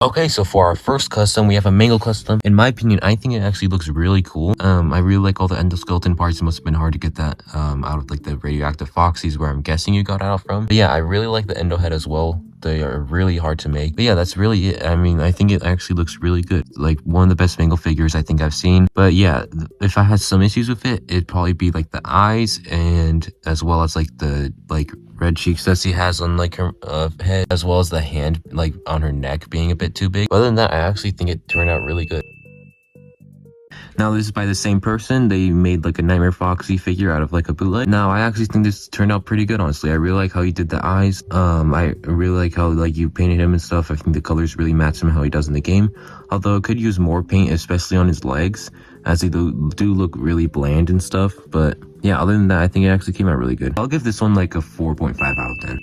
Okay, so for our first custom, we have a Mangle custom. In my opinion, I think it actually looks really cool. I really like all the endoskeleton parts. It must have been hard to get that out of like the radioactive foxies where I'm guessing you got out from. But yeah, I really like the endo head as well. They are really hard to make. But yeah, that's really it. I mean, I think it actually looks really good. Like one of the best Mangle figures I think I've seen. But yeah, if I had some issues with it, it'd probably be like the eyes and as well as like the red cheeks that she has on like her head, as well as the hand like on her neck being a bit too big. But other than that, I actually think it turned out really good. Now this is by the same person. They made like a Nightmare Foxy figure out of like a bootleg. Now I actually think this turned out pretty good, honestly. I really like how he did the eyes. I really like how like you painted him and stuff. I think the colors really match him how he does in the game. Although it could use more paint, especially on his legs, as they do look really bland and stuff. But yeah, other than that, I think it actually came out really good. I'll give this one like a 4.5 out of 10.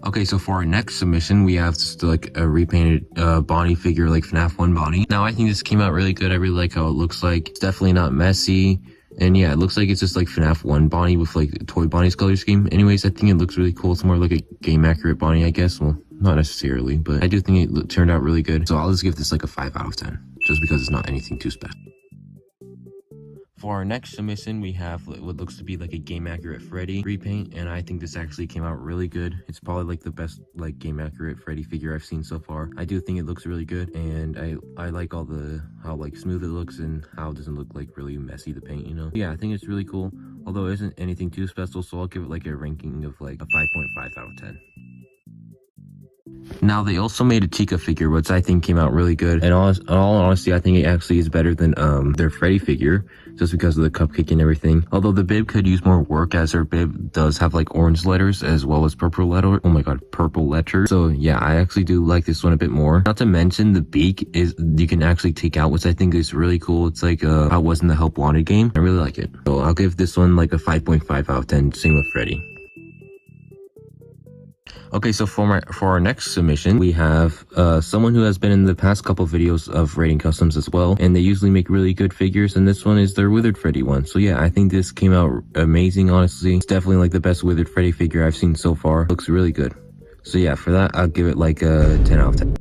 Okay, so for our next submission, we have just like a repainted Bonnie figure, like FNAF 1 Bonnie. Now, I think this came out really good. I really like how it looks like. It's definitely not messy. And yeah, it looks like it's just like FNAF 1 Bonnie with like Toy Bonnie's color scheme. Anyways, I think it looks really cool. It's more like a game-accurate Bonnie, I guess. Well, not necessarily, but I do think it turned out really good. So I'll just give this like a 5 out of 10, just because it's not anything too special. For our next submission, we have what looks to be like a game-accurate Freddy repaint, and I think this actually came out really good. It's probably like the best like game-accurate Freddy figure I've seen so far. I do think it looks really good, and I like all how like smooth it looks and how it doesn't look like really messy, the paint, you know? Yeah, I think it's really cool, although it isn't anything too special, so I'll give it like a ranking of like a 5.5 out of 10. Now, they also made a Chica figure, which I think came out really good. And in all honesty, I think it actually is better than their Freddy figure, just because of the cupcake and everything. Although the bib could use more work, as her bib does have like orange letters as well as purple letter. Oh my god, purple letters. So yeah, I actually do like this one a bit more. Not to mention the beak you can actually take out, which I think is really cool. It's like how it was in the Help Wanted game. I really like it. So I'll give this one like a 5.5 out of 10, same with Freddy. Okay, so for our next submission, we have someone who has been in the past couple videos of rating customs as well, and they usually make really good figures, and this one is their Withered Freddy one. So yeah, I think this came out amazing, honestly. It's definitely like the best Withered Freddy figure I've seen so far. Looks really good. So yeah, for that, I'll give it like a 10 out of 10.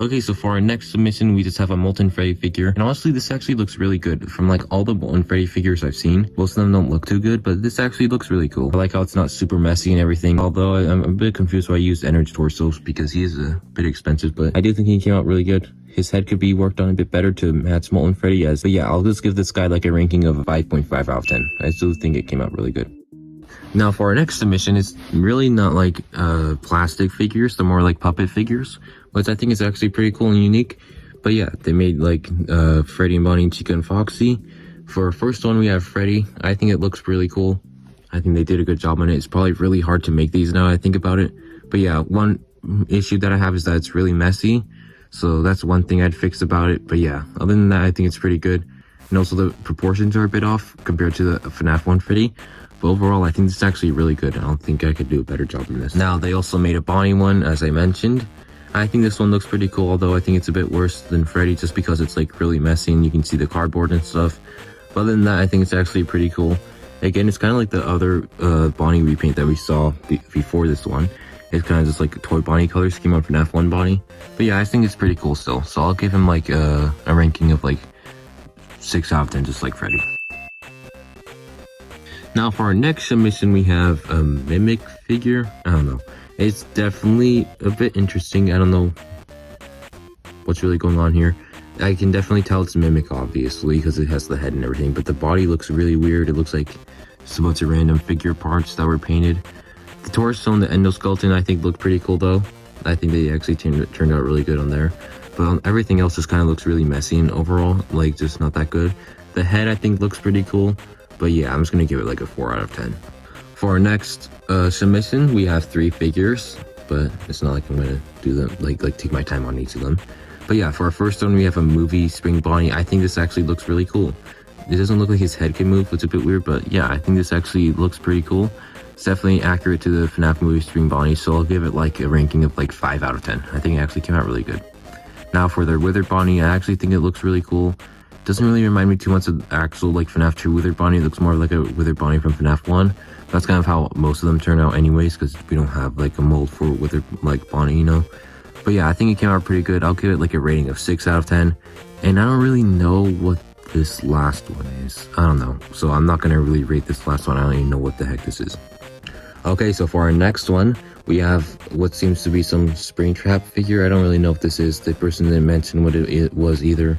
Okay, so for our next submission, we just have a Molten Freddy figure. And honestly, this actually looks really good. From like all the Molten Freddy figures I've seen, most of them don't look too good, but this actually looks really cool. I like how it's not super messy and everything. Although I'm a bit confused why I used Energy Torso because he is a bit expensive, but I do think he came out really good. His head could be worked on a bit better to match Molten Freddy as. But yeah, I'll just give this guy like a ranking of 5.5 out of 10. I still think it came out really good. Now for our next submission, it's really not like plastic figures, they're more like puppet figures, which I think is actually pretty cool and unique. But yeah, they made like Freddy and Bonnie, Chica and Foxy. For our first one, we have Freddy. I think it looks really cool. I think they did a good job on it. It's probably really hard to make these now I think about it. But yeah, one issue that I have is that it's really messy. So that's one thing I'd fix about it. But yeah, other than that, I think it's pretty good. And also the proportions are a bit off compared to the FNAF 1 Freddy. But overall, I think this is actually really good. I don't think I could do a better job than this. Now, they also made a Bonnie one, as I mentioned. I think this one looks pretty cool, although I think it's a bit worse than Freddy just because it's like really messy and you can see the cardboard and stuff. But other than that, I think it's actually pretty cool. Again, it's kind of like the other Bonnie repaint that we saw before this one. It's kind of just like Toy Bonnie colors came out for FNAF 1 Bonnie. But yeah, I think it's pretty cool still. So I'll give him like a ranking of like 6 out of 10, just like Freddy. Now for our next submission, we have a Mimic figure. I don't know. It's definitely a bit interesting. I don't know what's really going on here. I can definitely tell it's a Mimic, obviously, because it has the head and everything. But the body looks really weird. It looks like just a bunch of random figure parts that were painted. The torso and the endoskeleton, I think, look pretty cool, though. I think they actually turned out really good on there. But everything else just kind of looks really messy and overall, like, just not that good. The head, I think, looks pretty cool. But yeah, I'm just going to give it like a 4 out of 10. For our next submission, we have 3 figures. But it's not like I'm going to do them, like take my time on each of them. But yeah, for our first one, we have a movie Spring Bonnie. I think this actually looks really cool. It doesn't look like his head can move, which is a bit weird. But yeah, I think this actually looks pretty cool. It's definitely accurate to the FNAF movie Spring Bonnie. So I'll give it like a ranking of like 5 out of 10. I think it actually came out really good. Now for their Withered Bonnie, I actually think it looks really cool. Doesn't really remind me too much of actual like FNAF 2 Withered Bonnie. It looks more like a Withered Bonnie from FNAF 1. That's kind of how most of them turn out anyways, because we don't have like a mold for Withered like Bonnie, you know. But yeah, I think it came out pretty good. I'll give it like a rating of 6 out of 10. And I don't really know what this last one is. I don't know. So I'm not going to really rate this last one. I don't even know what the heck this is. Okay, so for our next one, we have what seems to be some Springtrap figure. I don't really know if this is the person that mentioned what it was either.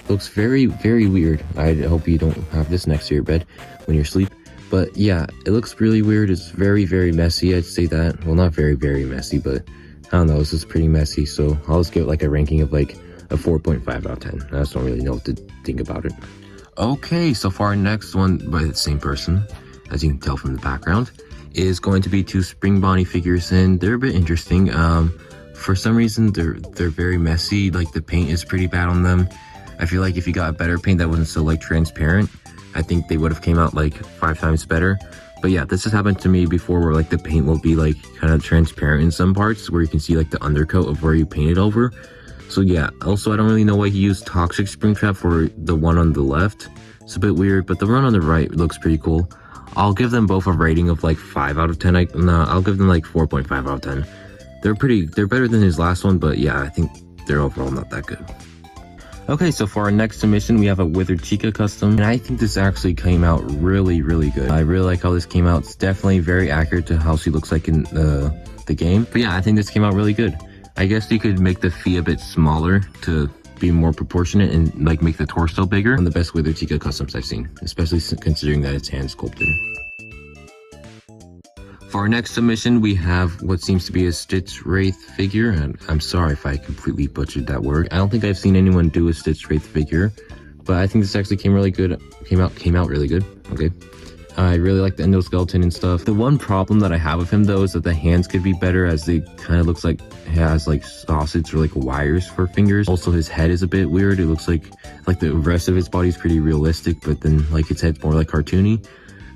Looks very, very weird. I hope you don't have this next to your bed when you're asleep. But yeah, it looks really weird. It's very, very messy. I'd say that. Well, not very, very messy, but I don't know. This is pretty messy. So I'll just give it like a ranking of like a 4.5 out of 10. I just don't really know what to think about it. Okay, so for our next one by the same person, as you can tell from the background, is going to be 2 Spring Bonnie figures, and they're a bit interesting. For some reason, they're very messy. Like the paint is pretty bad on them. I feel like if you got a better paint that wasn't so like transparent, I think they would have came out like 5 times better. But yeah, this has happened to me before where like the paint will be like kind of transparent in some parts where you can see like the undercoat of where you painted over. So yeah, also I don't really know why he used Toxic Springtrap for the one on the left. It's a bit weird, but the one on the right looks pretty cool. I'll give them both a rating of like 5 out of 10. I'll give them like 4.5 out of 10. They're better than his last one, but yeah, I think they're overall not that good. Okay, so for our next submission, we have a Withered Chica custom, and I think this actually came out really, really good. I really like how this came out. It's definitely very accurate to how she looks like in the game. But yeah, I think this came out really good. I guess you could make the fee a bit smaller to be more proportionate and like make the torso bigger. One of the best Withered Chica customs I've seen, especially considering that it's hand sculpted. For our next submission, we have what seems to be a Stitch Wraith figure, and I'm sorry if I completely butchered that word. I don't think I've seen anyone do a Stitch Wraith figure, but I think this actually came really good. Came out really good. Okay. I really like the endoskeleton and stuff. The one problem that I have with him though is that the hands could be better, as they kind of looks like he has like sausage or like wires for fingers. Also, his head is a bit weird. It looks like the rest of his body is pretty realistic, but then like his head's more like cartoony.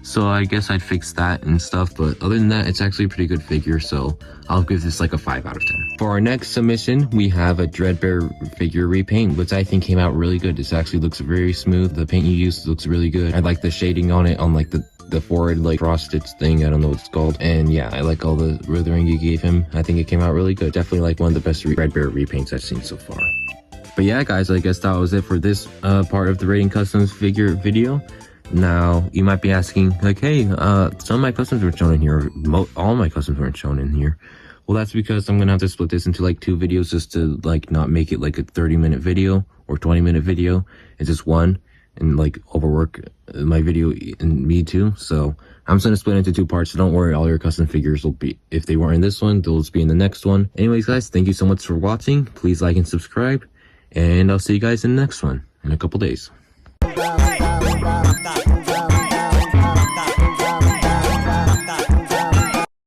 So I guess I'd fix that and stuff, but other than that, it's actually a pretty good figure, so I'll give this like a 5 out of 10. For our next submission, we have a Dreadbear figure repaint, which I think came out really good. This actually looks very smooth. The paint you used looks really good. I like the shading on it, on like the forehead, like cross stitch thing. I don't know what it's called. And yeah, I like all the withering you gave him. I think it came out really good. Definitely like one of the best Dreadbear repaints I've seen so far. But yeah, guys, I guess that was it for this part of the Rating Customs figure video. Now, you might be asking, like, hey, some of my customs weren't shown in here, all my customs weren't shown in here. Well, that's because I'm gonna have to split this into like 2 videos just to like not make it like a 30-minute video or 20-minute video. It's just one, and like overwork my video and me too. So I'm just gonna split it into 2 parts, so don't worry, all your custom figures will be, if they weren't in this one, they'll just be in the next one. Anyways, guys, thank you so much for watching. Please like and subscribe, and I'll see you guys in the next one in a couple days. Stop.